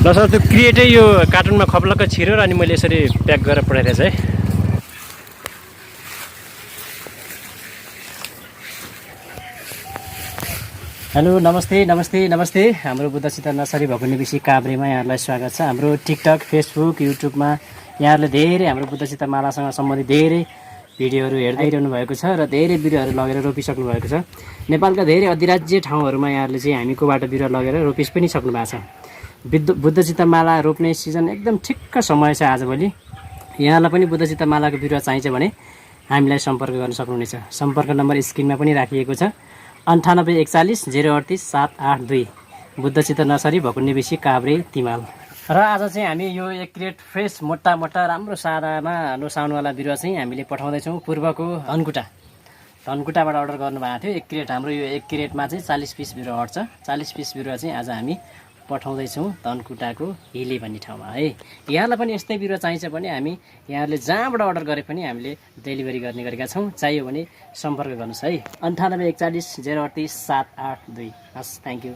ल सर त्यो क्रिएटै यो कार्टुनमा खप्लक्क छिरो र अनि मैले यसरी प्याक गरेर पठाइरहेको छु है। हेलो नमस्ते नमस्ते नमस्ते। हाम्रो बुद्धसित नर्सरी भकुण्डे बेसी काभ्रेमा यहाँहरूलाई स्वागत छ। हाम्रो टिकटक फेसबुक युट्युबमा यहाँहरूले धेरै हाम्रो बुद्धसित मालासँग सम्बन्धित धेरै भिडियोहरू हेर्दैरहनु भएको छ र धेरै बिरुवाहरू लगेर रोपिसक्नु भएको छ। नेपालका धेरै अधिराज्य ठाउँहरूमा यहाँहरूले चाहिँ हामीकोबाट बिरुवा लगेर रोपिस पनि सक्नु भएको छ। बुद्धचित्त माला रोप्ने सिजन एकदम ठिक्क समय छ आजभोलि। यहाँलाई पनि बुद्धचित्त मालाको बिरुवा चाहिन्छ भने हामीलाई सम्पर्क गर्न सक्नुहुनेछ। सम्पर्क नम्बर स्क्रिनमा पनि राखिएको छ 9841 038 782। बुद्धचित्त नर्सरी भकुण्डे बेसी काभ्रे तिमाल। र आज चाहिँ हामी यो 1 क्रेट फ्रेस मोटा मोटा राम्रो सादामा नोसाउनुवाला बिरुवा चाहिँ हामीले पठाउँदैछौँ पूर्वको धनकुटाबाट अर्डर गर्नुभएको थियो। 1 क्रेट हाम्रो यो 1 क्रेटमा चाहिँ 40 पिस बिरुवा अट्छ। 40 पिस बिरुवा चाहिँ आज हामी पठाउँदैछौँ धनकुटाको हिले भन्ने ठाउँमा है। यहाँलाई पनि यस्तै बिरुवा चाहिन्छ भने हामी यहाँहरूले जहाँबाट अर्डर गरे पनि हामीले डेलिभरी गर्ने गरेका छौँ। चाहियो भने सम्पर्क गर्नुहोस् है 9841 038 782। हस्, थ्याङ्क यू।